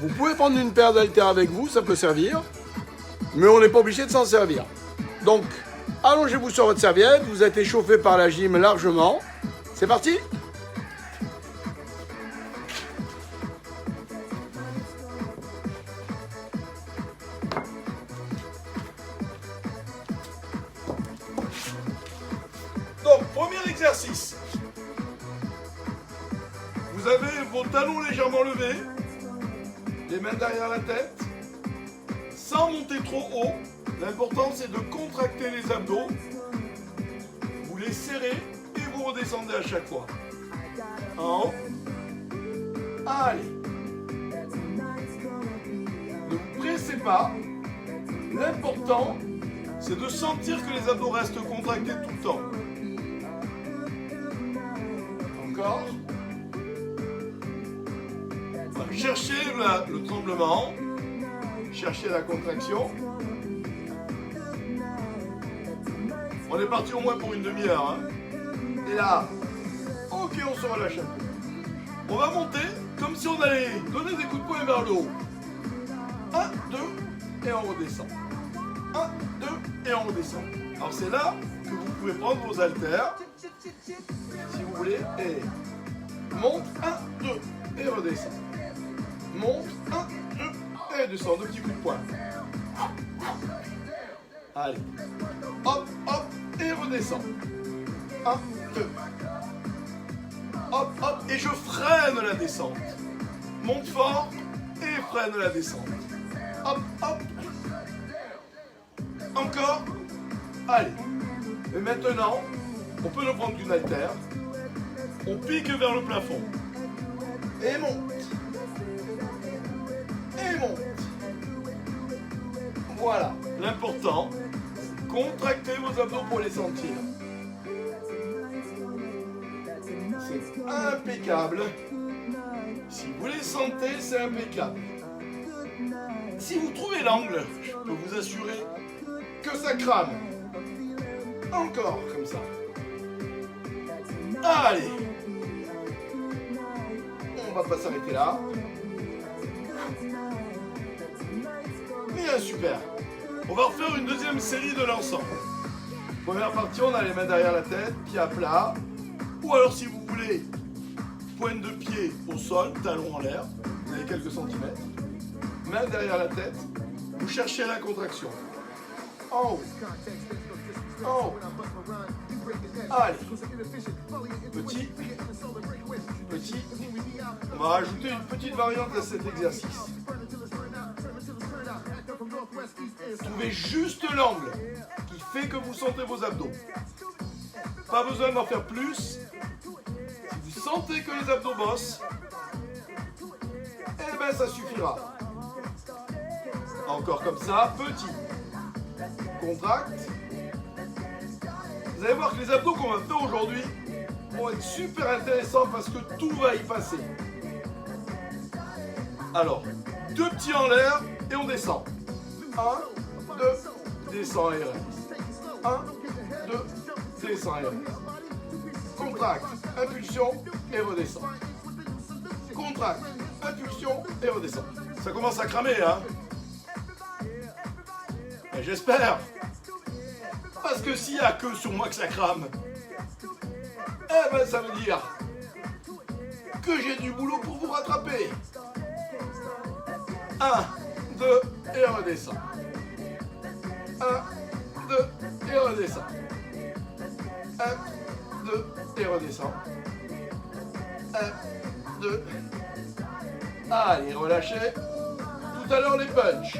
Vous pouvez prendre une paire d'haltères avec vous, ça peut servir, mais on n'est pas obligé de s'en servir. Donc, allongez-vous sur votre serviette, vous êtes échauffé par la gym largement. C'est parti ? Donc, premier exercice. Vous avez vos talons légèrement levés, les mains derrière la tête, sans monter trop haut. L'important, c'est de contracter les abdos. Vous les serrez et vous redescendez à chaque fois. En haut. Allez. Ne vous pressez pas. L'important, c'est de sentir que les abdos restent contractés tout le temps. Encore. Voilà. Cherchez le tremblement. Cherchez la contraction. On est parti au moins pour une demi-heure. Hein. Et là, ok, on se relâche un peu. On va monter comme si on allait donner des coups de poing vers le haut. 1, 2, et on redescend. 1, 2, et on redescend. Alors c'est là que vous pouvez prendre vos haltères, si vous voulez, et monte, 1, 2, et redescend. Monte, 1, 2, et redescend. 2 petits coups de poing. Allez. Hop, hop, et redescend. 1, 2. Hop, hop, et je freine la descente. Monte fort et freine la descente. Hop, hop. Encore. Allez. Et maintenant, on peut le prendre d'une haltère. On pique vers le plafond. Et monte. Et monte. Voilà. L'important, c'est contracter vos abdos pour les sentir. C'est impeccable. Si vous les sentez, c'est impeccable. Si vous trouvez l'angle, je peux vous assurer que ça crame. Encore comme ça. Allez. On va pas s'arrêter là. Bien, super. On va refaire une deuxième série de l'ensemble. Première partie, on a les mains derrière la tête, pieds à plat. Ou alors si vous voulez, pointe de pied au sol, talon en l'air. Vous avez quelques centimètres. Main derrière la tête. Vous cherchez la contraction. En haut. En haut. Allez. Petit. Petit. On va rajouter une petite variante à cet exercice. Trouvez juste l'angle qui fait que vous sentez vos abdos. Pas besoin d'en faire plus. Si vous sentez que les abdos bossent, eh bien ça suffira. Encore comme ça, petit. Contracte. Vous allez voir que les abdos qu'on va faire aujourd'hui vont être super intéressants parce que tout va y passer. Alors, 2 petits en l'air et on descend. 1, 2, descend et reste. 1, 2, descend et reste. Contracte, impulsion et redescend. Contracte, impulsion et redescend. Ça commence à cramer, hein? Et j'espère. Parce que s'il n'y a que sur moi que ça crame, eh ben ça veut dire que j'ai du boulot pour vous rattraper. 1, 2 et redescend. 1, 2 et redescend. 1, 2 et redescend. 1, 2. Allez, relâchez. Tout à l'heure les punch.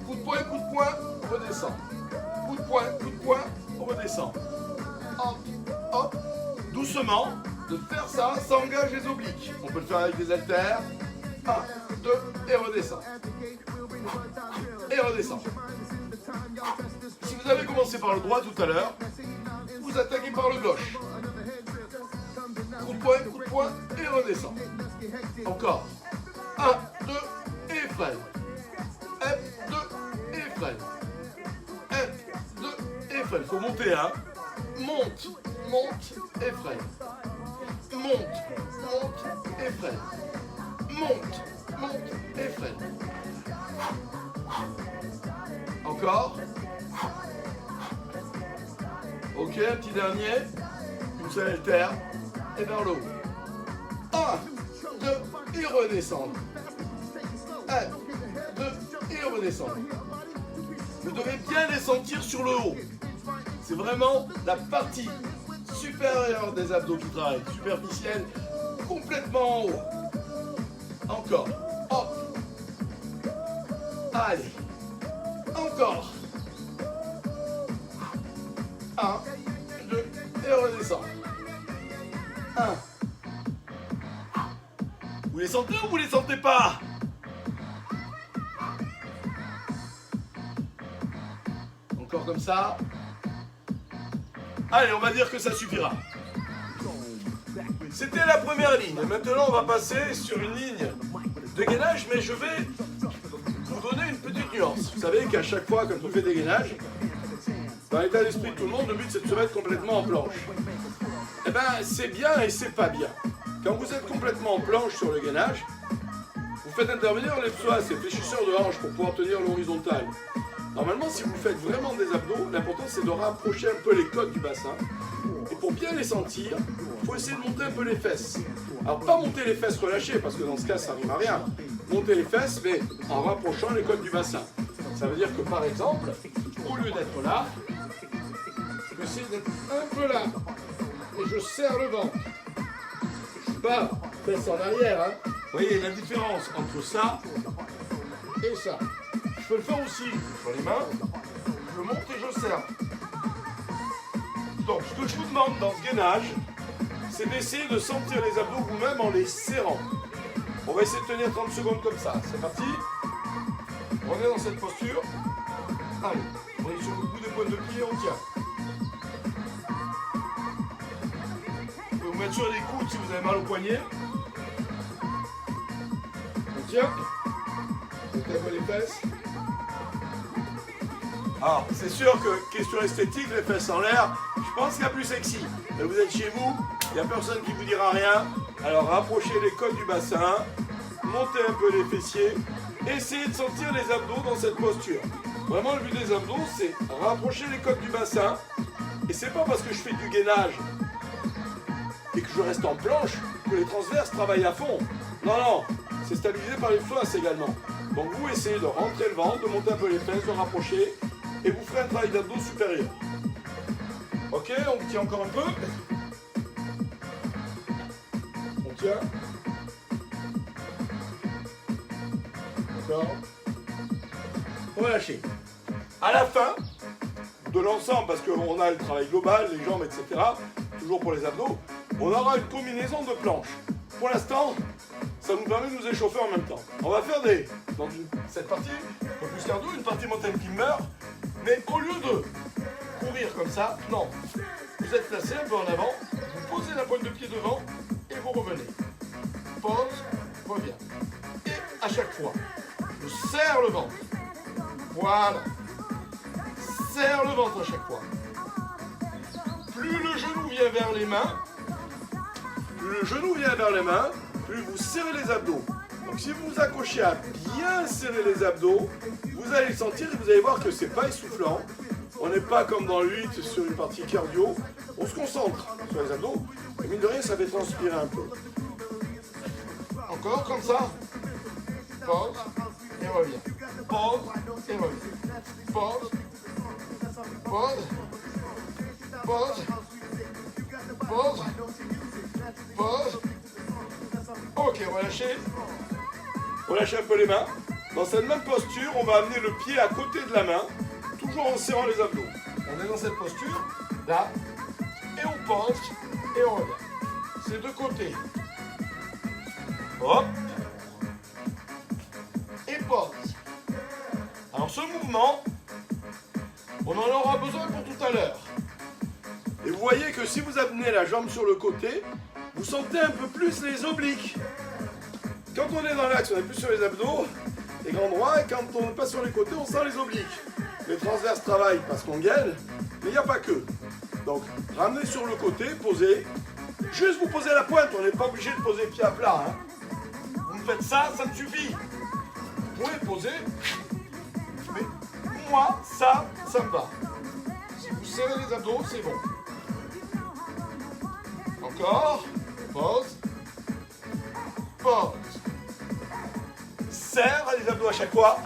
Coup de poing, redescend. Coup de poing, redescend. Hop, hop. Doucement, de faire ça, ça engage les obliques. On peut le faire avec des haltères. 1, 2 et redescend. Et redescend. Si vous avez commencé par le droit tout à l'heure, vous attaquez par le gauche. Coup de poing et redescend. Encore. 1, 2 et freine. 1, 2 et freine. 1, 2 et freine. Faut monter, hein. Monte, monte et freine. Monte, monte et freine. Monte, monte et encore. Ok, un petit dernier. Une seule haltère. Et vers le haut. 1, 2, et redescendre. 1, 2, et redescendre. Vous devez bien les sentir sur le haut. C'est vraiment la partie supérieure des abdos qui travaille. Superficielle, complètement en haut. Encore. Hop. Allez. Encore. 1, 2, et redescend. 1. Vous les sentez ou vous les sentez pas? Encore comme ça. Allez, on va dire que ça suffira. C'était la première ligne. Maintenant, on va passer sur une ligne de gainage, mais je vais vous donner une petite nuance. Vous savez qu'à chaque fois, quand on fait des gainages, dans l'état d'esprit de tout le monde, le but c'est de se mettre complètement en planche. Eh bien, c'est bien et c'est pas bien. Quand vous êtes complètement en planche sur le gainage, vous faites intervenir les psoas, ces fléchisseurs de hanche pour pouvoir tenir l'horizontale. Normalement, si vous faites vraiment des abdos, l'important c'est de rapprocher un peu les côtes du bassin. Et pour bien les sentir, il faut essayer de monter un peu les fesses. Alors pas monter les fesses relâchées, parce que dans ce cas ça rime à rien. Monter les fesses, mais en rapprochant les côtes du bassin. Ça veut dire que par exemple, au lieu d'être là, je vais essayer d'être un peu là. Et je serre le ventre. Je suis pas fesses en arrière. Hein. Vous voyez la différence entre ça et ça. Je peux le faire aussi sur les mains. Je monte et je serre. Donc, ce que je vous demande dans ce gainage, c'est d'essayer de sentir les abdos vous-même en les serrant. On va essayer de tenir 30 secondes comme ça. C'est parti. On est dans cette posture. Allez, on est sur le bout des pointes de pied, on tient. Vous pouvez vous mettre sur les coudes si vous avez mal au poignet. On tient. On tape les fesses. Alors, c'est sûr que, question esthétique, les fesses en l'air, je pense qu'il y a plus sexy. Mais vous êtes chez vous, il n'y a personne qui vous dira rien. Alors, rapprochez les côtes du bassin, montez un peu les fessiers, essayez de sentir les abdos dans cette posture. Vraiment, le but des abdos, c'est rapprocher les côtes du bassin. Et c'est pas parce que je fais du gainage et que je reste en planche que les transverses travaillent à fond. Non, non, c'est stabilisé par les psoas également. Donc, vous essayez de rentrer le ventre, de monter un peu les fesses, de rapprocher. Et vous ferez un travail d'abdos supérieur. Ok, on tient encore un peu. On tient. Encore. On va lâcher. À la fin de l'ensemble, parce qu'on a le travail global, les jambes, etc., toujours pour les abdos, on aura une combinaison de planches. Pour l'instant, ça nous permet de nous échauffer en même temps. On va faire dans cette partie, un peu plus cardio, une partie mountain climber. Mais au lieu de courir comme ça, non. Vous êtes placé un peu en avant, vous posez la pointe de pied devant et vous revenez. Pause, reviens. Et à chaque fois, je serre le ventre. Voilà. Serre le ventre à chaque fois. Plus le genou vient vers les mains, plus vous serrez les abdos. Donc si vous vous accrochez à bien serrer les abdos, vous allez le sentir et vous allez voir que c'est pas essoufflant. On n'est pas comme dans le 8 sur une partie cardio. On se concentre sur les abdos. Et mine de rien, ça fait transpirer un peu. Encore comme ça. Pause et reviens. Pause et reviens. Pause. Pause. Pause. Pause. Pause. Ok, relâchez. Relâchez un peu les mains. Dans cette même posture, on va amener le pied à côté de la main, toujours en serrant les abdos. On est dans cette posture, là, et on pose, et on revient. C'est de côté. Hop. Et pause. Alors ce mouvement, on en aura besoin pour tout à l'heure. Et vous voyez que si vous amenez la jambe sur le côté, vous sentez un peu plus les obliques. Quand on est dans l'axe, on est plus sur les abdos, les grands droits, et quand on n'est pas sur les côtés, on sent les obliques. Les transverses travaillent parce qu'on gaine, mais il n'y a pas que. Donc, ramenez sur le côté, posez. Juste vous posez la pointe, on n'est pas obligé de poser pied à plat. Hein. Vous me faites ça, ça me suffit. Vous pouvez poser, mais moi, ça me va. Si vous serrez les abdos, c'est bon. Encore. Pause. Pause. Serre les abdos à chaque fois.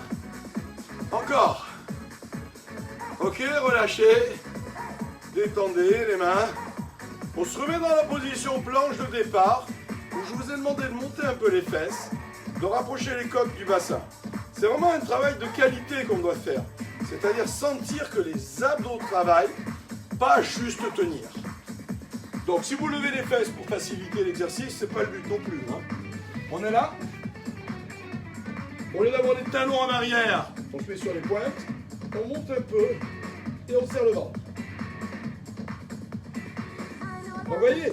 Encore. Ok, relâchez. Détendez les mains. On se remet dans la position planche de départ où je vous ai demandé de monter un peu les fesses, de rapprocher les côtes du bassin. C'est vraiment un travail de qualité qu'on doit faire. C'est-à-dire sentir que les abdos travaillent, pas juste tenir. Donc si vous levez les fesses pour faciliter l'exercice, c'est pas le but non plus. Hein. On est là. Au lieu d'avoir les talons en arrière, on se met sur les pointes, on monte un peu et on serre le ventre. Vous voyez,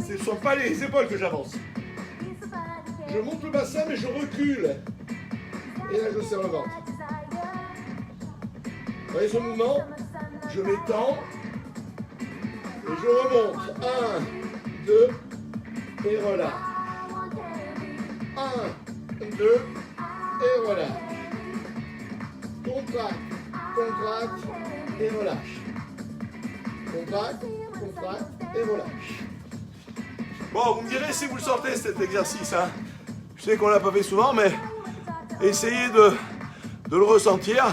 ce ne sont pas les épaules que j'avance. Je monte le bassin mais je recule. Et là je serre le ventre. Vous voyez ce mouvement? Je m'étends et je remonte. 1, 2 et relâche. 1, 2 et relâche. Contracte, contracte et relâche. Contracte, contracte et relâche. Bon, vous me direz si vous le sentez cet exercice. Hein. Je sais qu'on ne l'a pas fait souvent, mais essayez de le ressentir.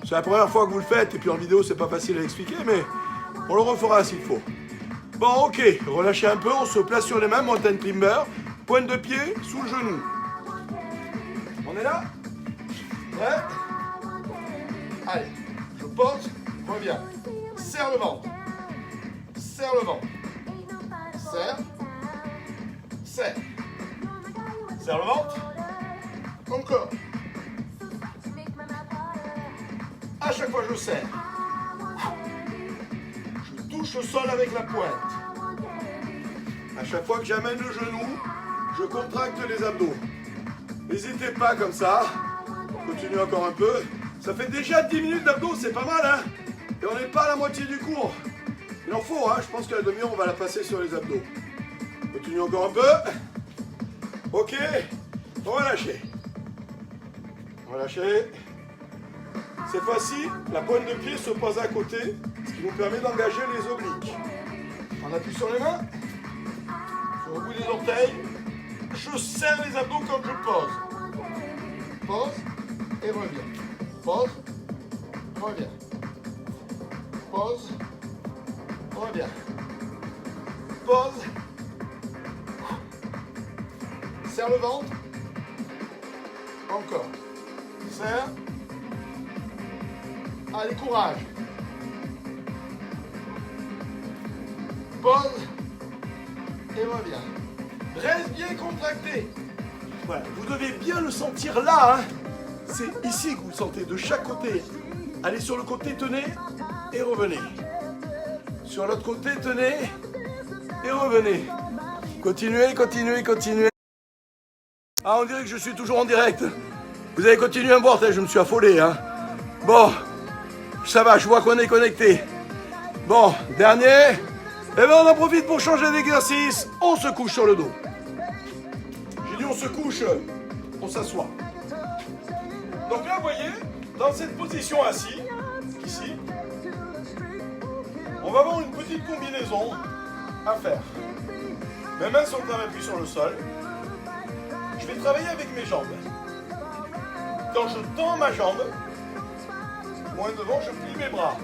C'est la première fois que vous le faites, et puis en vidéo, c'est pas facile à expliquer, mais on le refera s'il faut. Bon, ok, relâchez un peu, on se place sur les mains, mountain climber, pointe de pied sous le genou. On est là? Prêt? Allez, je pose, reviens. Serre le ventre. Serre le ventre. Serre. Serre. Serre le ventre. Encore. À chaque fois je serre. Je touche le sol avec la pointe. À chaque fois que j'amène le genou, je contracte les abdos. N'hésitez pas comme ça. Continuez encore un peu. Ça fait déjà 10 minutes d'abdos, c'est pas mal, hein? Et on n'est pas à la moitié du cours. Il en faut, hein? Je pense que la demi-heure, on va la passer sur les abdos. Continuez encore un peu. Ok. On va lâcher. On va lâcher. Cette fois-ci, la pointe de pied se pose à côté, ce qui nous permet d'engager les obliques. On appuie sur les mains, sur le bout des orteils. Je serre les abdos quand je pose. Pose et reviens. Pose, reviens. Pose, reviens. Pose. Serre le ventre. Encore. Serre. Allez, courage. Pose et reviens. Reste bien contracté. Voilà, vous devez bien le sentir là. Hein. C'est ici que vous le sentez, de chaque côté. Allez sur le côté, tenez et revenez. Sur l'autre côté, tenez et revenez. Continuez, continuez, continuez. Ah, on dirait que je suis toujours en direct. Vous allez continuer à me voir, je me suis affolé. Hein. Bon. Ça va, je vois qu'on est connecté. Bon, dernier. Et bien on en profite pour changer d'exercice. On se couche sur le dos. J'ai dit on se couche, on s'assoit. Donc là, vous voyez, dans cette position assis, ici, on va avoir une petite combinaison à faire. Mes mains sont en appui sur le sol. Je vais travailler avec mes jambes. Quand je tends ma jambe, moins devant, je plie mes bras.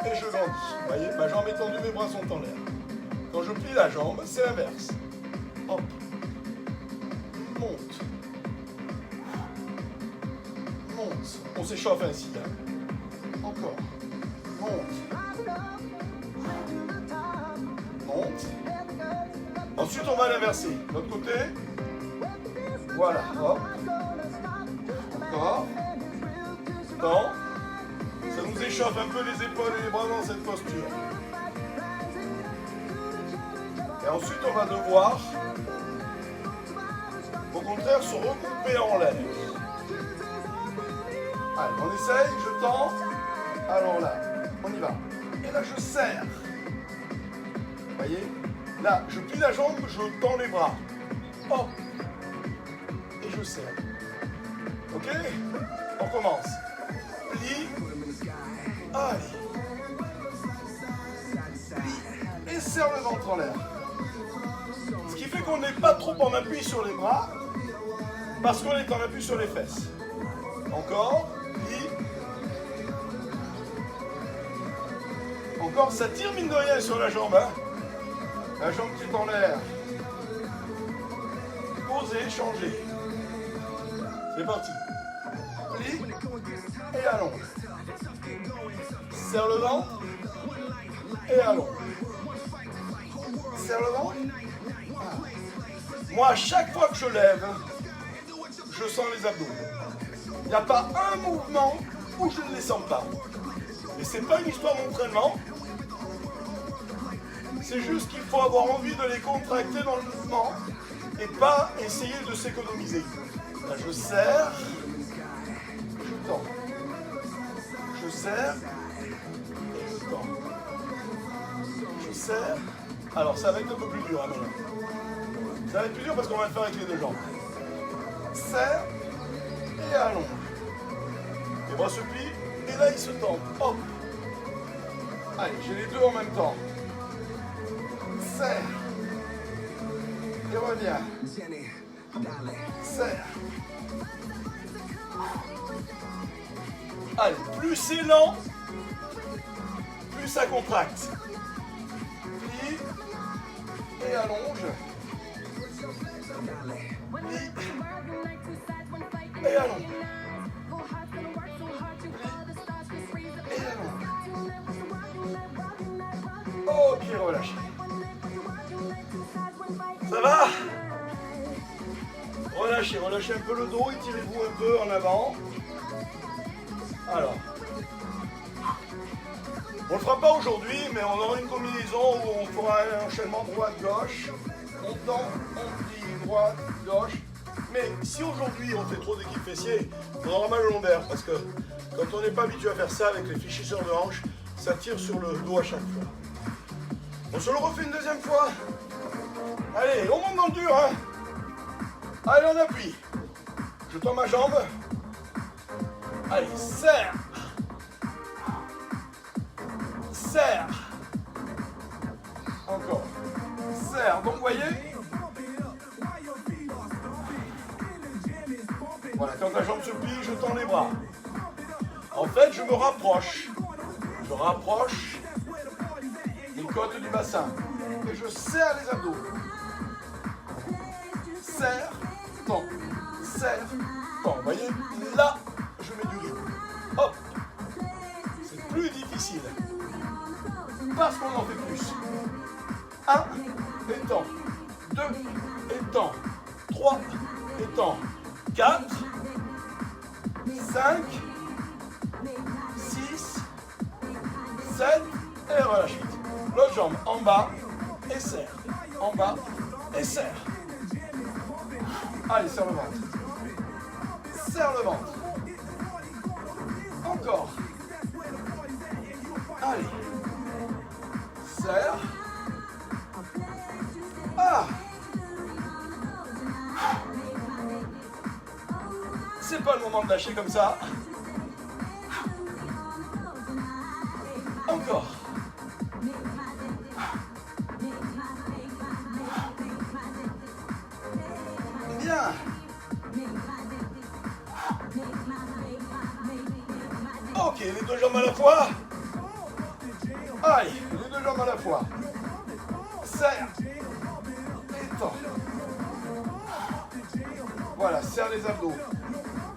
Et je grandis. Vous voyez, ma jambe est tendue, mes bras sont en l'air. Quand je plie la jambe, c'est l'inverse. Hop. Monte. Monte. On s'échauffe ainsi. Hein. Encore. Monte. Monte. Ensuite, on va l'inverser. L'autre côté. Voilà. Hop. Encore. Tend. Ça nous échauffe un peu les épaules et les bras dans cette posture. Et ensuite, on va devoir, au contraire, se regrouper en l'air. Allez, on essaye, je tends. Alors là, on y va. Et là, je serre. Vous voyez? Là, je plie la jambe, je tends les bras. Hop. Et je serre. Ok? On commence. Plie. Allez. Plie. Et serre le ventre en l'air. Ce qui fait qu'on n'est pas trop en appui sur les bras, parce qu'on est en appui sur les fesses. Encore. Plie. Encore, ça tire mine de rien sur la jambe. Hein? La jambe qui est en l'air. Posez, changez. C'est parti. Plie et allonge. Serre le ventre et allonge. Serre le ventre. Moi, à chaque fois que je lève, je sens les abdos. Il n'y a pas un mouvement où je ne les sens pas. Et c'est pas une histoire d'entraînement. C'est juste qu'il faut avoir envie de les contracter dans le mouvement et pas essayer de s'économiser. Là, je serre, je tends. Je serre, et je tends. Je serre. Alors, ça va être un peu plus dur, hein, maintenant. Ça va être plus dur parce qu'on va le faire avec les deux jambes. Serre et allonge. Les bras se plient et là, ils se tendent. Hop. Allez, j'ai les deux en même temps. Serre. Et reviens. Serre. Allez, plus c'est lent, plus ça contracte. Plie et allonge. Plie et allonge. Plie et allonge. Ok, relâchez. Ça va? Relâchez, relâchez un peu le dos, étirez-vous un peu en avant. Alors, on ne le fera pas aujourd'hui, mais on aura une combinaison où on fera un enchaînement droite-gauche. On tend, on plie, droite, gauche. Mais si aujourd'hui on fait trop d'équipes fessiers, on aura mal au lombaire parce que quand on n'est pas habitué à faire ça avec les fléchisseurs de hanches, ça tire sur le dos à chaque fois. On se le refait une deuxième fois. Allez, on monte dans le dur, hein. Allez, on appuie. Je tends ma jambe. Allez, serre. Serre. Encore. Serre. Donc, vous voyez. Voilà, quand la jambe se plie, je tends les bras. En fait, je me rapproche. Je rapproche les côtes du bassin. Et je serre les abdos. Serre, tends, serre, tends. Vous voyez, là, je mets du rythme. Hop. C'est plus difficile. Parce qu'on en fait plus. 1 et temps. 2 et temps. 3 et temps. 4, 5, 6, 7 et relâche vite. L'autre jambe en bas et serre. En bas et serre. Allez, serre le ventre. Serre le ventre. Encore. Allez. Serre. Ah. C'est pas le moment de lâcher comme ça. Encore. Bien. Ok, les deux jambes à la fois. Allez, les deux jambes à la fois. Serre. Et tend. Voilà, serre les abdos.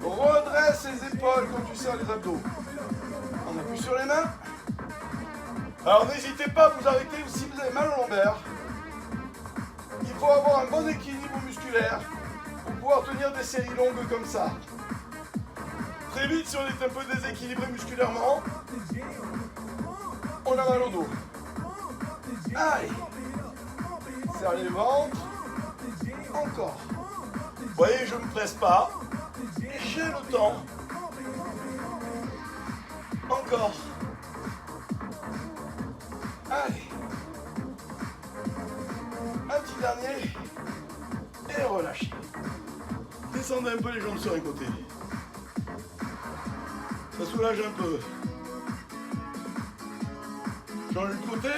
Redresse les épaules quand tu serres les abdos. On appuie sur les mains. Alors n'hésitez pas à vous arrêter si vous avez mal au lombaire. Il faut avoir un bon équilibre musculaire pour pouvoir tenir des séries longues comme ça. Très vite, si on est un peu déséquilibré musculairement, on a mal au dos. Allez. Serrez le ventre. Encore. Vous voyez, je ne me presse pas. J'ai le temps. Encore. Allez. Un petit dernier. Et relâchez. Descendez un peu les jambes sur un côté. Ça soulage un peu. Change de côté.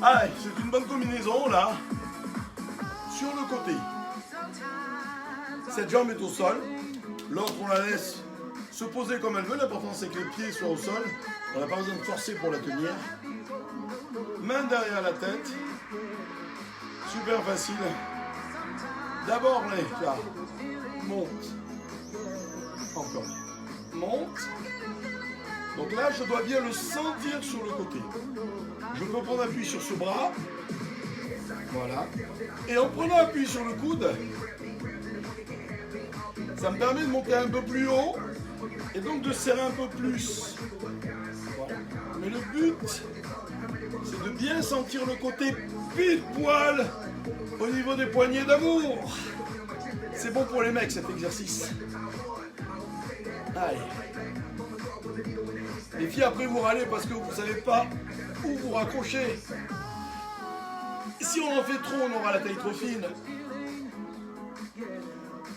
Allez, c'est une bonne combinaison là. Sur le côté. Cette jambe est au sol. L'autre, on la laisse se poser comme elle veut. L'important, c'est que les pieds soient au sol. On n'a pas besoin de forcer pour la tenir. Main derrière la tête. Super facile. D'abord, là. Monte. Encore. Monte. Donc là, je dois bien le sentir sur le côté. Je peux prendre appui sur ce bras. Voilà. Et en prenant appui sur le coude, ça me permet de monter un peu plus haut et donc de serrer un peu plus. Voilà. Mais le but, c'est de bien sentir le côté pile poil au niveau des poignets d'amour. C'est bon pour les mecs cet exercice. Allez. Les filles, après vous râlez parce que vous ne savez pas où vous raccrocher. Si on en fait trop, on aura la taille trop fine.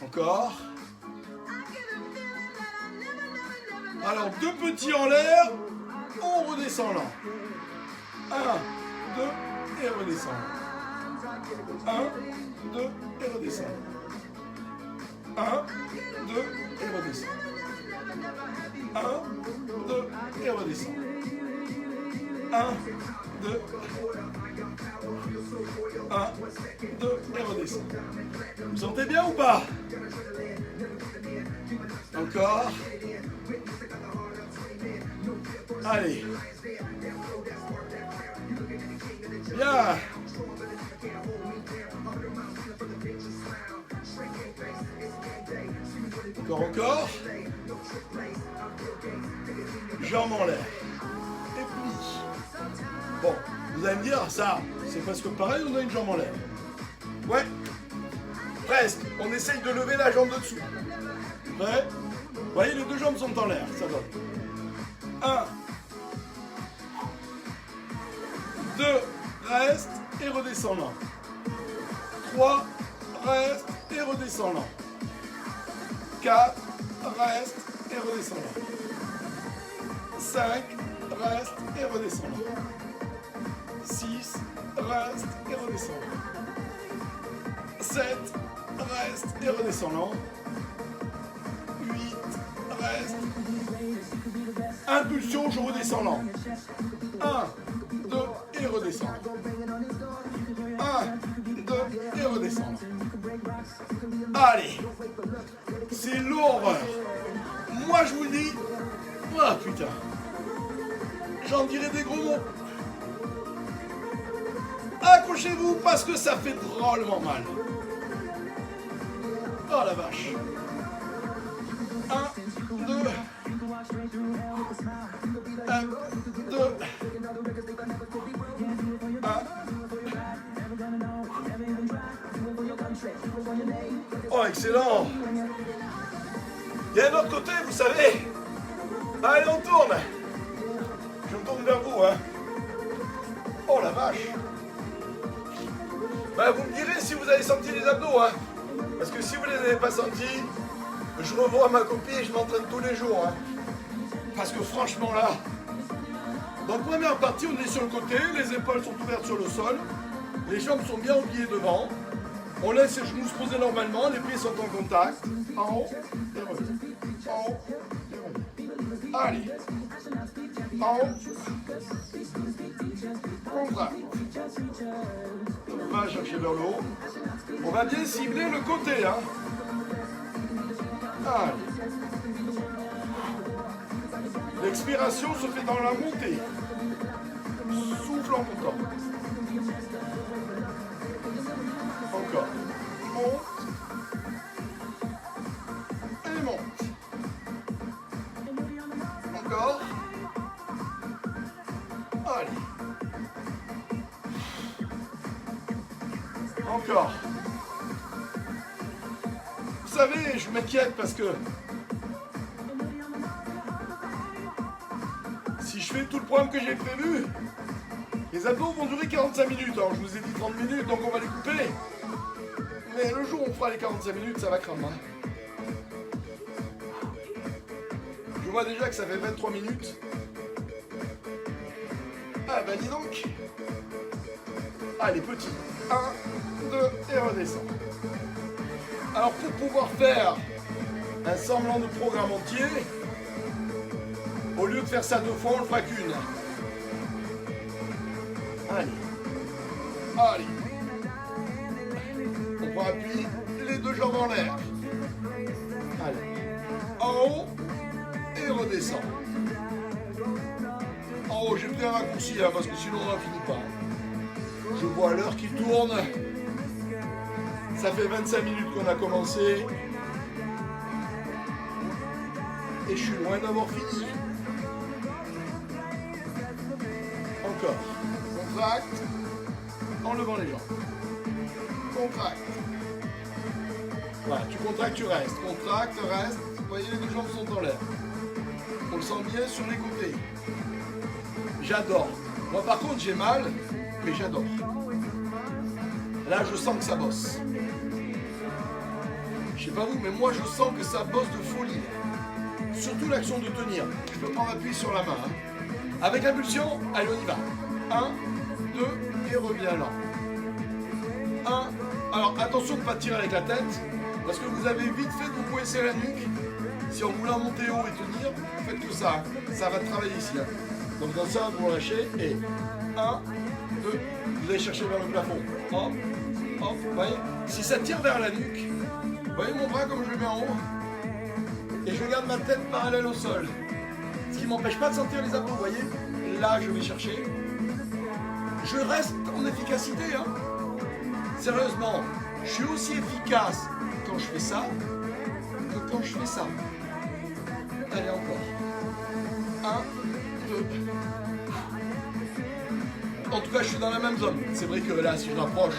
Encore. Alors, 2 petits en l'air. On redescend là. 1, 2 et redescend. 1, 2 et redescend. 1, 2 et redescend. 1, 2 et redescend. 1, 2, 1, 2 et redescend. Vous sentez bien ou pas? Encore. Allez. Bien. Encore. Jambes en l'air. Et plie. Bon, vous allez me dire, ça, c'est presque pareil, on a une jambe en l'air. Ouais. Presque. On essaye de lever la jambe de dessous. Prêt? Vous voyez, les 2 jambes sont en l'air. Ça donne. 1. 2. Reste et redescendant. 3. Reste et redescendant. 4. Reste et redescendant. 5. Reste et redescendant. 6. Reste et redescendant. 7. Reste et redescendant. 8. Reste. Impulsion, je redescends lent. 1, 2 et redescends. 1, 2 et redescends. Allez, c'est l'horreur. Moi je vous le dis. Ah putain. J'en dirai des gros mots. Accrochez-vous parce que ça fait drôlement mal. Oh la vache. 1, 2. 1, 2. 1. Oh, excellent. Il y a un autre côté, vous savez. Allez, on tourne. Je me tourne vers vous, hein. Oh la vache. Bah, vous me direz si vous avez senti les abdos, hein. Parce que si vous ne les avez pas sentis, je revois ma copie et je m'entraîne tous les jours, hein. Parce que franchement là, donc première partie, on est sur le côté, les épaules sont ouvertes sur le sol, les jambes sont bien pliées devant, on laisse les genoux se poser normalement, les pieds sont en contact, en haut et revient, en haut et revient. Allez, en haut, contact. On va chercher vers le haut, on va bien cibler le côté, hein. Allez. L'expiration se fait dans la montée. Souffle en montant. Encore. Monte. Et monte. Encore. Allez. Encore. Vous savez, je m'inquiète parce que si je fais tout le programme que j'ai prévu, les abdos vont durer 45 minutes. Alors je vous ai dit 30 minutes, donc on va les couper. Mais le jour où on fera les 45 minutes, ça va cramer. Hein. Je vois déjà que ça fait 23 minutes. Ah bah dis donc. Allez, petit. 1, 2 et redescend. Alors pour pouvoir faire un semblant de programme entier, au lieu de faire ça 2 fois, on le fera qu'une. Allez. Allez. On prend appui, les 2 jambes en l'air. Allez. En haut et redescend. En haut, j'ai pris un raccourci là parce que sinon on n'en finit pas. Je vois l'heure qui tourne. Ça fait 25 minutes qu'on a commencé. Et je suis loin d'avoir fini. Encore. Contracte. En levant les jambes. Contracte. Voilà, tu contractes, tu restes. Contracte, reste. Vous voyez, les 2 jambes sont en l'air. On le sent bien sur les côtés. J'adore. Moi par contre j'ai mal, mais j'adore. Là je sens que ça bosse. Je sais pas vous, mais moi je sens que ça bosse de folie. Surtout l'action de tenir. Je peux prendre appui sur la main. Hein. Avec l'impulsion, allez on y va. 1, 2 et reviens lent. 1. Alors attention de ne pas tirer avec la tête, parce que vous avez vite fait de vous coincer la nuque. Si on voulait monter haut et tenir, faites que ça. Ça va travailler ici. Hein. Donc dans ça, vous lâchez et 1, 2, vous allez chercher vers le plafond. Hop, hop, vous voyez. Si ça tire vers la nuque, vous voyez mon bras comme je le mets en haut et je garde ma tête parallèle au sol. Ce qui ne m'empêche pas de sentir les abdos, vous voyez. Là, je vais chercher. Je reste en efficacité. Hein. Sérieusement, je suis aussi efficace quand je fais ça que quand je fais ça. Allez, encore. 1, 2. En tout cas, je suis dans la même zone. C'est vrai que là, si je rapproche,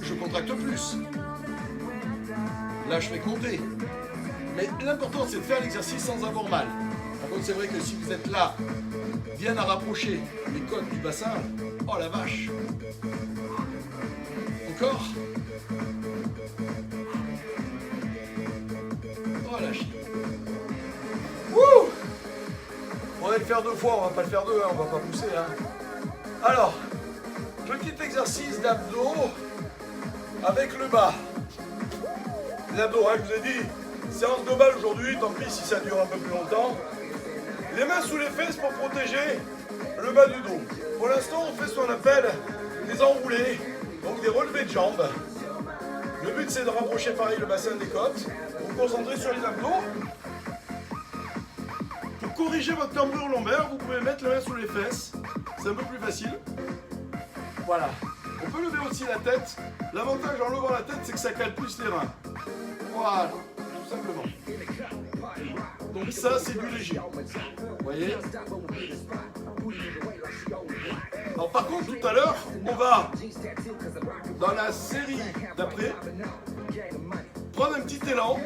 je contracte plus. Là, je fais compter. Mais l'important, c'est de faire l'exercice sans avoir mal. Par contre, c'est vrai que si vous êtes là, bien à rapprocher les côtes du bassin, oh la vache. Encore. Oh la chie. Wouh! On va le faire 2 fois, on va pas le faire 2, hein, on va pas pousser. Hein. Alors, petit exercice d'abdos avec le bas. Les abdos, hein, je vous ai dit, séance globale aujourd'hui, tant pis si ça dure un peu plus longtemps. Les mains sous les fesses pour protéger le bas du dos. Pour l'instant, on fait ce qu'on appelle des enroulés, donc des relevés de jambes. Le but, c'est de rapprocher pareil le bassin des côtes. Vous concentrez sur les abdos. Pour corriger votre cambrure lombaire, vous pouvez mettre la main sous les fesses. C'est un peu plus facile. Voilà. On peut lever aussi la tête. L'avantage en levant la tête, c'est que ça cale plus les reins. Voilà, tout simplement. Donc ça, c'est du léger. Vous voyez? Alors par contre, tout à l'heure, on va, dans la série d'après, prendre un petit élan.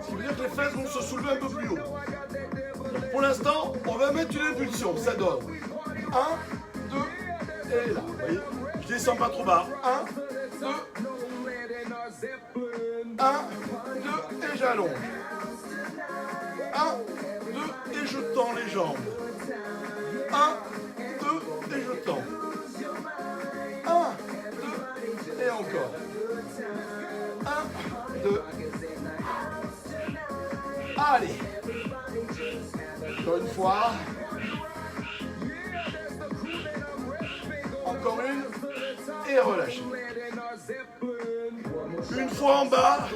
Ce qui veut dire que les fesses vont se soulever un peu plus haut. Pour l'instant, on va mettre une impulsion. Ça donne 1, 2, et là. Vous voyez? Je descends pas trop bas. 1, 2, 1, 2, et j'allonge. 1, 2, et je tends les jambes. 1, 2, et je tends. 1, 2, et encore. 1, 2. Allez. Encore une fois. Encore une. Et relâchez. Une fois en bas.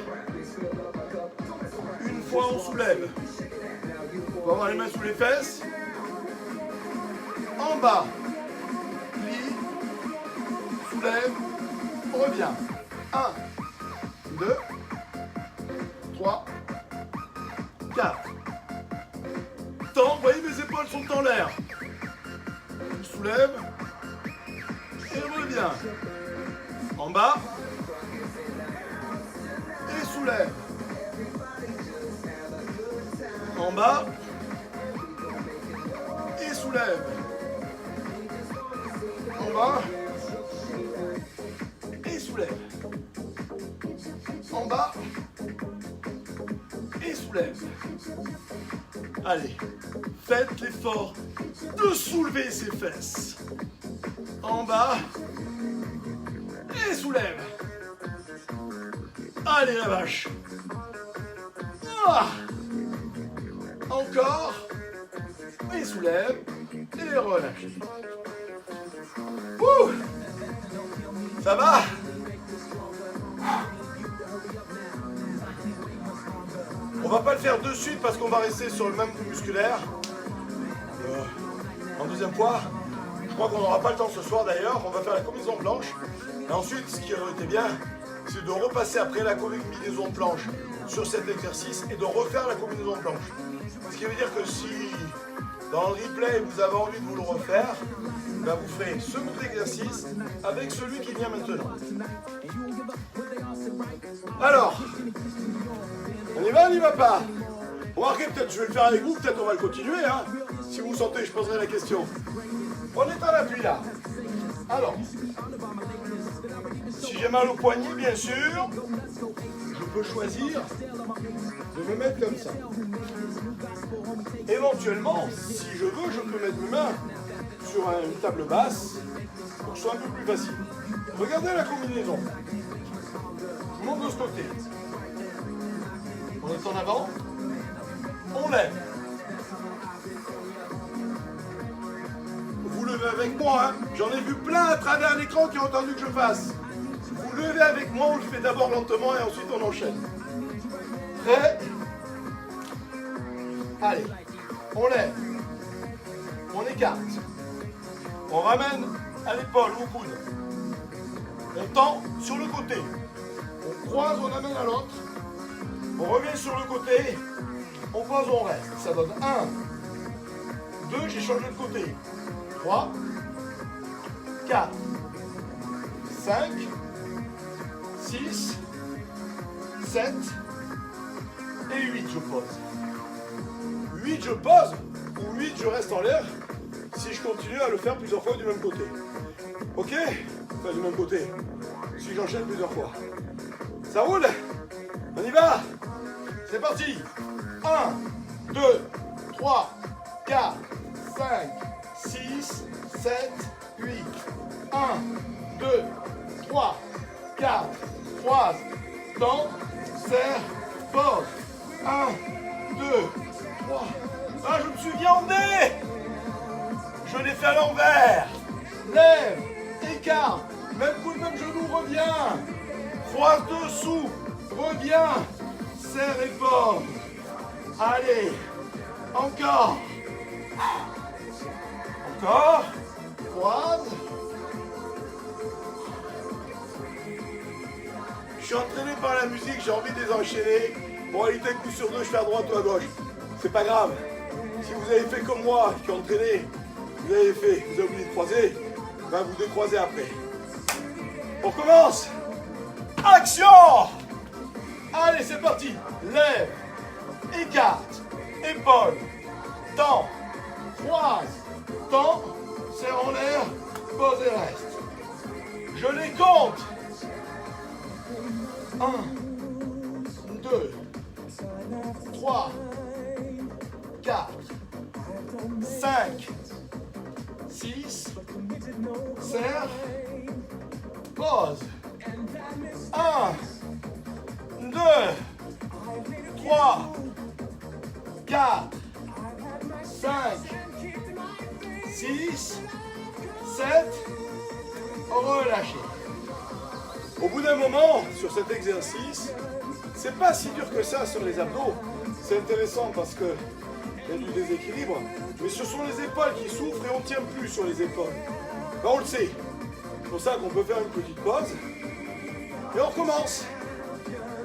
Une fois on soulève. On va avoir les mains sous les fesses. En bas. Plie. Soulève. Revient. 1, 2, 3, 4. Tends, vous voyez, mes épaules sont en l'air. Je soulève. Et revient. En bas. Et soulève. En bas. Et soulève. En bas. Et soulève. lève. Allez, faites l'effort de soulever ses fesses. En bas. Et soulève. Allez la vache. Ah. Encore. Et soulève. Et relâche. Ouh. Ça va? On va pas le faire de suite parce qu'on va rester sur le même coup musculaire. En deuxième fois, je crois qu'on n'aura pas le temps ce soir d'ailleurs. On va faire la combinaison planche. Et ensuite, ce qui aurait été bien, c'est de repasser après la combinaison planche sur cet exercice et de refaire la combinaison planche. Ce qui veut dire que si dans le replay vous avez envie de vous le refaire, ben vous ferez ce bout d'exercice avec celui qui vient maintenant. Alors, on y va, on n'y va pas? Remarquez, peut-être je vais le faire avec vous, peut-être on va le continuer. Hein. Si vous sentez, je poserai la question. On est en appui là. Alors, si j'ai mal au poignet, bien sûr, je peux choisir de me mettre comme ça. Éventuellement, si je veux, je peux mettre mes mains sur une table basse pour que ce soit un peu plus facile. Regardez la combinaison. Je monte de ce côté. On est en avant. On lève. Vous levez avec moi. Hein. J'en ai vu plein à travers l'écran qui ont entendu que je fasse. Vous levez avec moi, on le fait d'abord lentement et ensuite on enchaîne. Prêt? Allez, on lève. On écarte. On ramène à l'épaule ou au coude. On tend sur le côté. On croise, on amène à l'autre. On revient sur le côté. On pose, on reste. Ça donne 1, 2, j'ai changé de côté. 3, 4, 5, 6, 7 et 8, je pose. 8, je pose, ou 8, je reste en l'air, si je continue à le faire plusieurs fois du même côté. Ok? Enfin, du même côté. Si j'enchaîne plusieurs fois. Ça roule? On y va? C'est parti! 1, 2, 3, 4, 5, 6, 7, 8. 1, 2, 3, 4, croise, tend, serre, pose. 1, 2, 3. Ah, je me suis viandé! Je l'ai fait à l'envers. Lève, écarte, même coup, même genou, reviens. Croise dessous, reviens. Serre et pose. Allez, encore. Encore. Croise. Je suis entraîné par la musique, j'ai envie de les enchaîner. Bon, il était coup sur deux, je fais à droite ou à gauche. C'est pas grave. Si vous avez fait comme moi, qui est entraîné, vous avez oublié de croiser, ben vous décroisez après. On commence. Action! Allez, c'est parti. Lève, écarte, épaule, tend, croise, tend, serre en l'air, pose et reste. Je les compte. 1, 2, 3, 4, 5, 6, serre, pose. 1, 2, 3, 4, 5, 6, 7, relâchez. Au bout d'un moment, sur cet exercice, c'est pas si dur que ça sur les abdos. C'est intéressant parce que il y a du déséquilibre, mais ce sont les épaules qui souffrent et on ne tient plus sur les épaules. Ben, on le sait. C'est pour ça qu'on peut faire une petite pause. Et on recommence.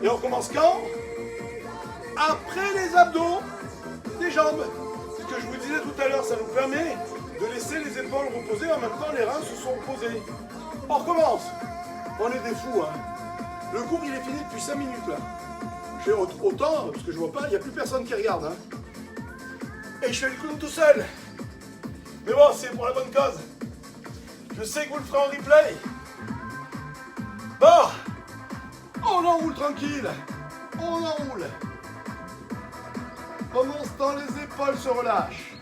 Et on recommence quand? Après les abdos des jambes. Ce que je vous disais tout à l'heure, ça nous permet de laisser les épaules reposer. En même temps, les reins se sont reposés. On recommence. On est des fous, hein. Le cours, il est fini depuis 5 minutes, là. J'ai autant, parce que je vois pas, il n'y a plus personne qui regarde, hein. Et je fais le clown tout seul. Mais bon, c'est pour la bonne cause. Je sais que vous le ferez en replay. Bon, on enroule tranquille. On enroule. Pendant ce temps, les épaules se relâchent.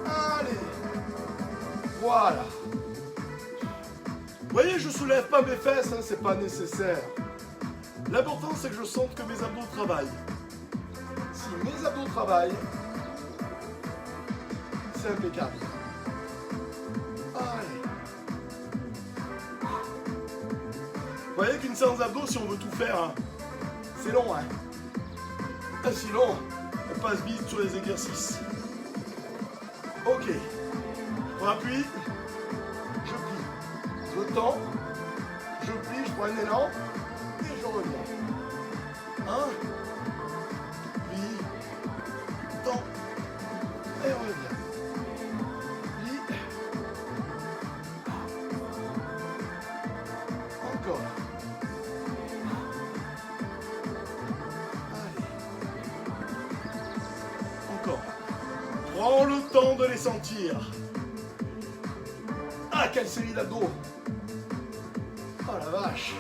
Allez. Voilà. Vous voyez, je soulève pas mes fesses, hein, c'est pas nécessaire. L'important, c'est que je sente que mes abdos travaillent. Si mes abdos travaillent, c'est impeccable. Allez. Vous voyez qu'une séance d'abdos, si on veut tout faire, hein, c'est long. Hein. Si long, on passe vite sur les exercices. Ok. Je prends appui. Je plie. Je tends. Je plie, je prends un élan. Et je reviens. 1. Plie. Tends. Et on revient. Plie. Encore. Prends le temps de les sentir. Ah, quelle série d'abdos. Oh la vache.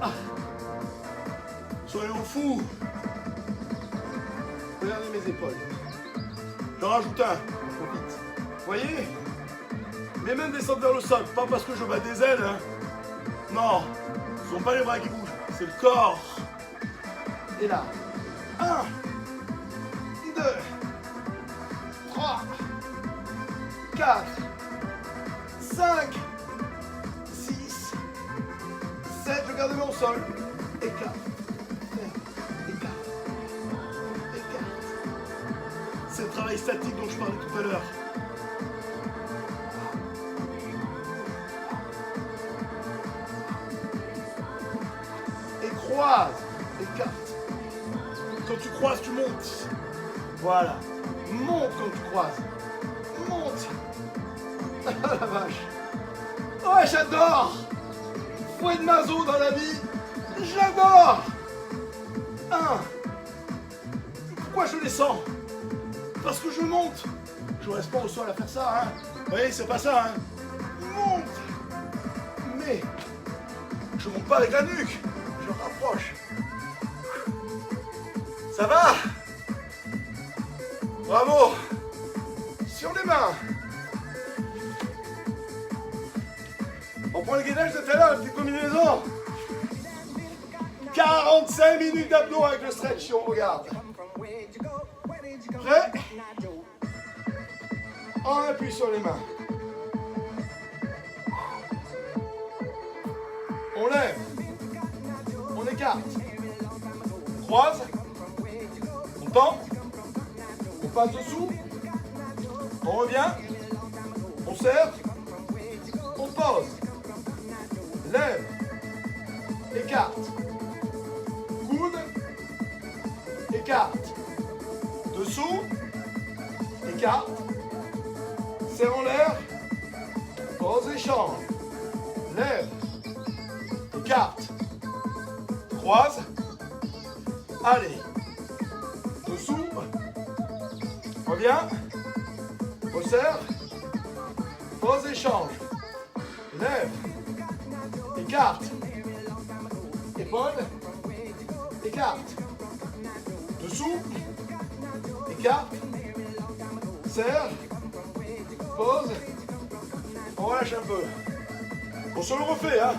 Ah. Soyons fous. Regardez mes épaules. J'en rajoute un. Profite. Vous voyez? Mes mains descendent vers le sol. Pas parce que je bats des ailes. Hein. Non. Ce ne sont pas les bras qui bougent. C'est le corps. Et là. 1. 2, 3, 4, 5, 6, 7, je garde mon sol. Écarte. Écarte. Écarte. C'est le travail statique dont je parlais tout à l'heure. Et croise. Écarte. Quand tu croises, tu montes. Voilà. Monte quand tu croises. Monte. Ah la vache. Ouais, j'adore. Fouet de mazo dans la vie. J'adore. 1. Pourquoi je descends? Parce que je monte. Je reste pas au sol à faire ça, hein. Vous voyez, c'est pas ça, hein. Monte. Mais je monte pas avec la nuque. Je rapproche. Ça va? Bravo. Sur les mains. On prend le gainage de tout à l'heure, la petite combinaison. 45 minutes d'abdos avec le stretch, on regarde. Prêt? On appuie sur les mains. On lève. On écarte. Croise. On tend. On passe dessous. On revient. On serre. On pose. Lève. Écarte. Coude. Écarte. Dessous. Écarte. Serre en l'air. Pose, échange. Lève. Écarte. Croise. Allez. Dessous. Reviens. Resserre. Pose, échange. Lève. Écarte. Épaule. Écarte. Dessous. Écarte. Serre. Pose. On relâche un peu. On se le refait, hein.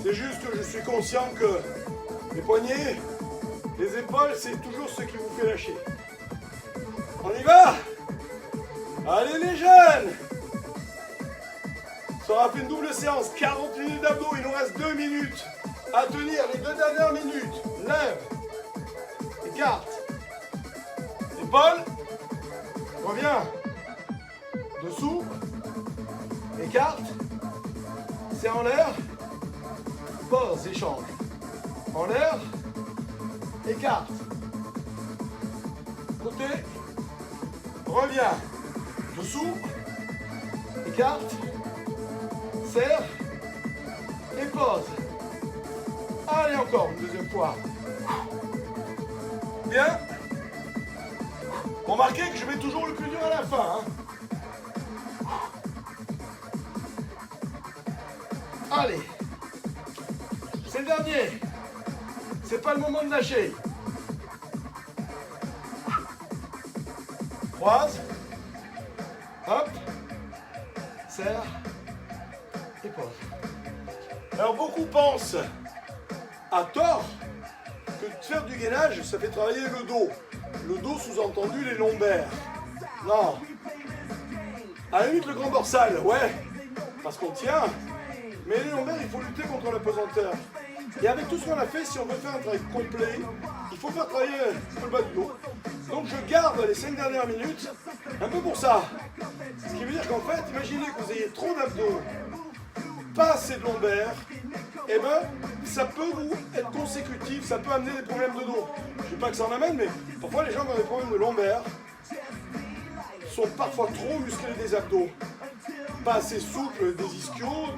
C'est juste que je suis conscient que les poignets, les épaules, c'est toujours ce qui vous fait lâcher. On y va? Allez les jeunes! Ça aura fait une double séance, 40 minutes d'abdos, il nous reste 2 minutes à tenir, les 2 dernières minutes. Lève, écarte, épaule, reviens, dessous, écarte, serre en l'air, pose, échange, en l'air, écarte, côté, reviens, dessous, écarte, serre et pose. Allez encore une deuxième fois. Bien. Remarquez que je mets toujours le plus dur à la fin. Hein. Allez. C'est le dernier. C'est c'est pas le moment de lâcher. Croise. Hop. Serre. Et pose. Alors beaucoup pensent, à tort, que de faire du gainage, ça fait travailler le dos. Le dos, sous-entendu, les lombaires. Non. À la limite, le grand dorsal, ouais, parce qu'on tient. Mais les lombaires, il faut lutter contre la pesanteur. Et avec tout ce qu'on a fait, si on veut faire un travail complet, il faut faire travailler le bas du dos. Donc je garde les 5 dernières minutes un peu pour ça. Ce qui veut dire qu'en fait, imaginez que vous ayez trop d'abdos, pas assez de lombaires, et ben ça peut vous être consécutif, ça peut amener des problèmes de dos. Je ne dis pas que ça en amène, mais parfois les gens qui ont des problèmes de lombaires sont parfois trop musclés des abdos, pas assez souples des ischios,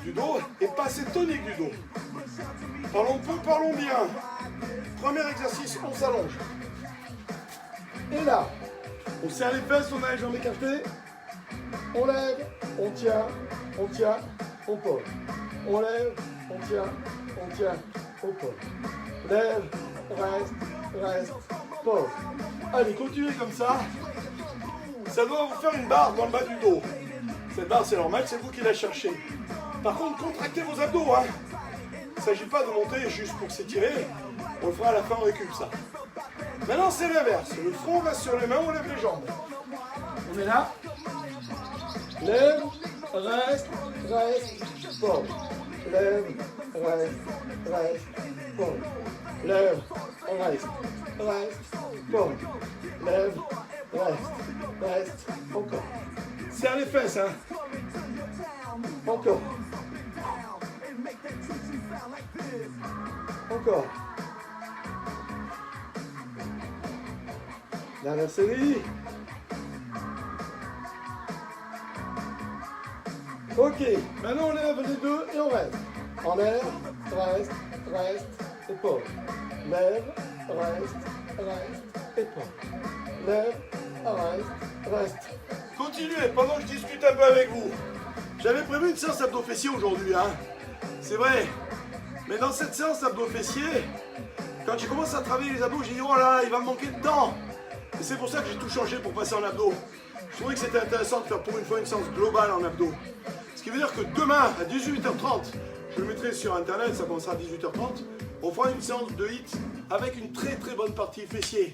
du dos, et pas assez tonique du dos. Parlons peu, parlons bien. Premier exercice, on s'allonge. Et là, on serre les fesses, on a les jambes écartées, on lève, on tient, on pose. On lève, on tient, on pose. Lève, reste, pose. Allez, continuez comme ça. Ça doit vous faire une barre dans le bas du dos. Cette barre, c'est normal, c'est vous qui la cherchez. Par contre, contractez vos abdos. Hein. Il ne s'agit pas de monter juste pour s'étirer. On le fera à la fin, on récupère ça. Maintenant, c'est l'inverse. Le front reste sur les mains, on lève les jambes. On est là. Lève, reste, pose. Lève, reste, pose. Lève, reste, pose. Lève, reste, encore. Serre les fesses, hein. Encore. Encore. Dernière série. Ok, maintenant on lève les deux et on reste. On lève, reste et pose. Lève, reste et pose. Lève, reste. Continuez pendant que je discute un peu avec vous. J'avais prévu une séance abdos-fessiers aujourd'hui, hein. C'est vrai. Mais dans cette séance abdos-fessiers, quand j'ai commencé à travailler les abdos, j'ai dit oh là là, il va me manquer de temps. Et c'est pour ça que j'ai tout changé pour passer en abdos. Je trouvais que c'était intéressant de faire pour une fois une séance globale en abdos. Ce qui veut dire que demain, à 18h30, je le mettrai sur internet, ça commencera à 18h30, on fera une séance de HIIT avec une très très bonne partie fessier.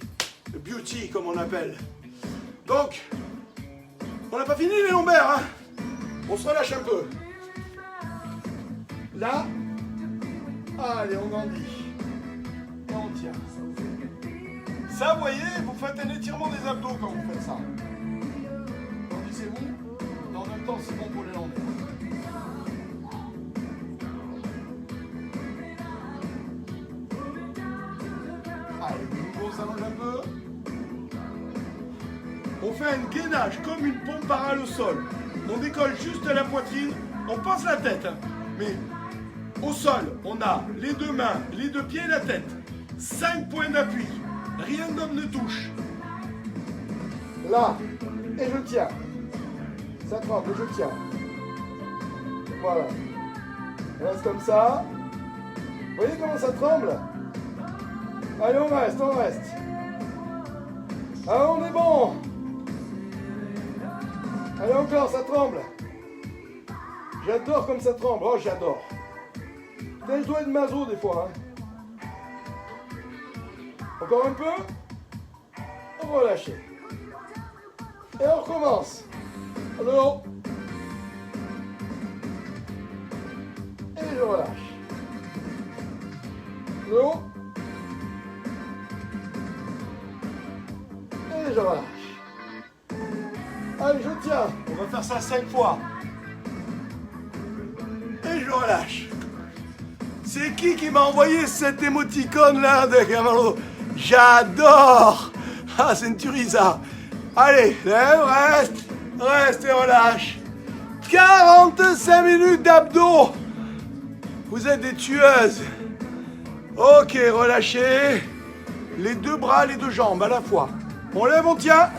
Le beauty, comme on appelle. Donc, on n'a pas fini les lombaires, hein. On se relâche un peu. Là, allez, on grandit. Et on tient. Ça, vous voyez, vous faites un étirement des abdos quand vous faites ça. Grandissez-vous, mais en même temps, c'est bon pour les lombaires. Allez, de nouveau, on s'allonge un peu. On fait un gainage comme une pompe parallèle au sol. On décolle juste la poitrine, on passe la tête. Hein. Mais au sol, on a les deux mains, les deux pieds et la tête. 5 points d'appui. Rien d'homme ne touche. Là, et je tiens. Ça tremble, et je tiens. Voilà. On reste comme ça. Vous voyez comment ça tremble? Allez, on reste. Ah, on est bon. Allez, encore, ça tremble. J'adore comme ça tremble. Oh, j'adore. Putain, je dois être maso des fois. Hein. Encore un peu. On va relâcher. Et on recommence. Le haut. Et je relâche. Le haut. Et je relâche. Allez, je tiens. On va faire ça 5 fois. Et je relâche. C'est qui m'a envoyé cette émoticône là de Camaro? J'adore. Ah, c'est une tuerie ça. Allez, lève, reste et relâche. 45 minutes d'abdos. Vous êtes des tueuses. Ok, relâchez. Les deux bras, les deux jambes à la fois. On lève, on tient.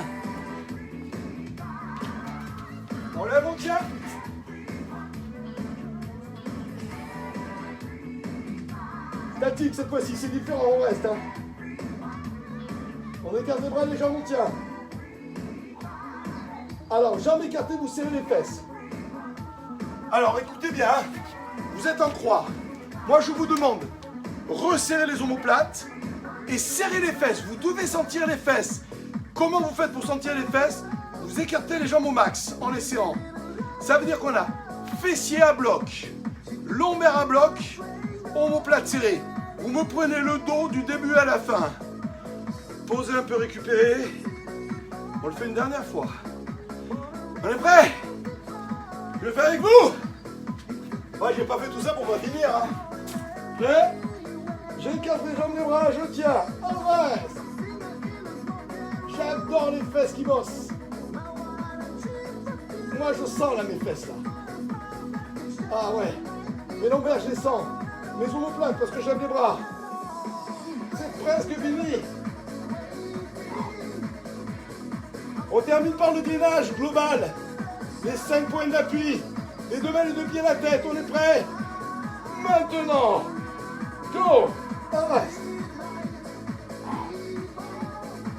On lève, on tient. Tactique cette fois-ci, c'est différent, on reste. Hein. On écarte les bras, les jambes, on tient. Alors, jambes écartées, vous serrez les fesses. Alors, écoutez bien, hein. Vous êtes en croix. Moi, je vous demande, resserrez les omoplates et serrez les fesses. Vous devez sentir les fesses. Comment vous faites pour sentir les fesses? Vous écartez les jambes au max en les serrant. Ça veut dire qu'on a fessier à bloc, lombaire à bloc, omoplate serrée. Vous me prenez le dos du début à la fin. Posez un peu, récupérez. On le fait une dernière fois. On est prêt? Je le fais avec vous. Moi, j'ai pas fait tout ça pour pas finir. Hein. Prêt? J'écarte les jambes, les bras, je tiens. On reste. J'adore les fesses qui bossent. Moi, je sens là mes fesses là. Ah ouais. Mes lombaires, je les sens. Mes omoplates parce que j'aime les bras. C'est presque fini. On termine par le gainage global. Les 5 points d'appui. Les 2 mains, les 2 pieds à la tête. On est prêt? Maintenant. Go. On reste.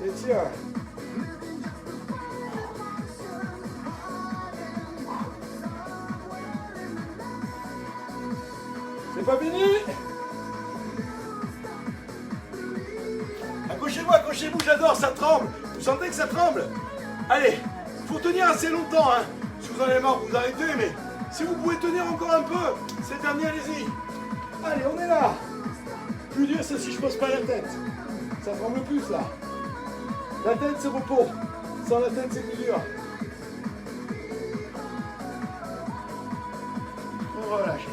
Et tiens. C'est pas fini? Accrochez-vous, j'adore, ça tremble. Vous sentez que ça tremble? Allez, faut tenir assez longtemps, hein. Si vous en avez marre, vous arrêtez, mais si vous pouvez tenir encore un peu, c'est dernier, allez-y. Allez, on est là. Plus dur, c'est si je pose pas la tête. Ça tremble le plus, là. La tête, c'est repos. Sans la tête, c'est plus dur. On relâche.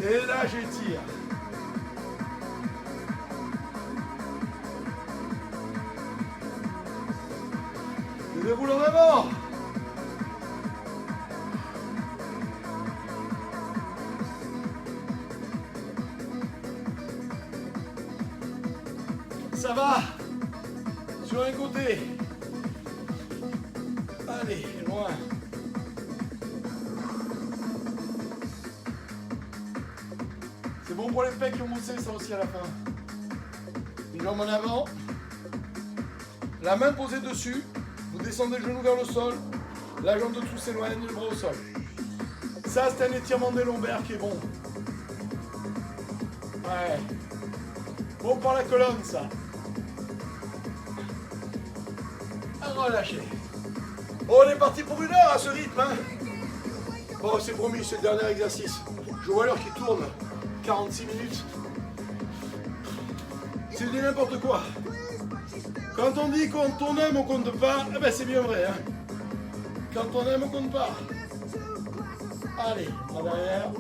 Et là, j'étire. Je déroule en avant. Ça va. Sur un côté. Allez, loin. C'est bon pour les pecs qui ont bossé, ça aussi à la fin. Une jambe en avant. La main posée dessus. Vous descendez le genou vers le sol. La jambe de dessous s'éloigne, le bras au sol. Ça, c'est un étirement des lombaires qui est bon. Ouais. Bon pour la colonne, ça. Relâchez. Bon, on est parti pour 1 heure à ce rythme. Hein. Bon, c'est promis, c'est le dernier exercice. Je vois l'heure qui tourne. 46 minutes. C'est dit n'importe quoi. Quand on dit quand on aime, on compte pas, eh ben c'est bien vrai. Hein. Quand on aime, on compte pas. Allez, en arrière.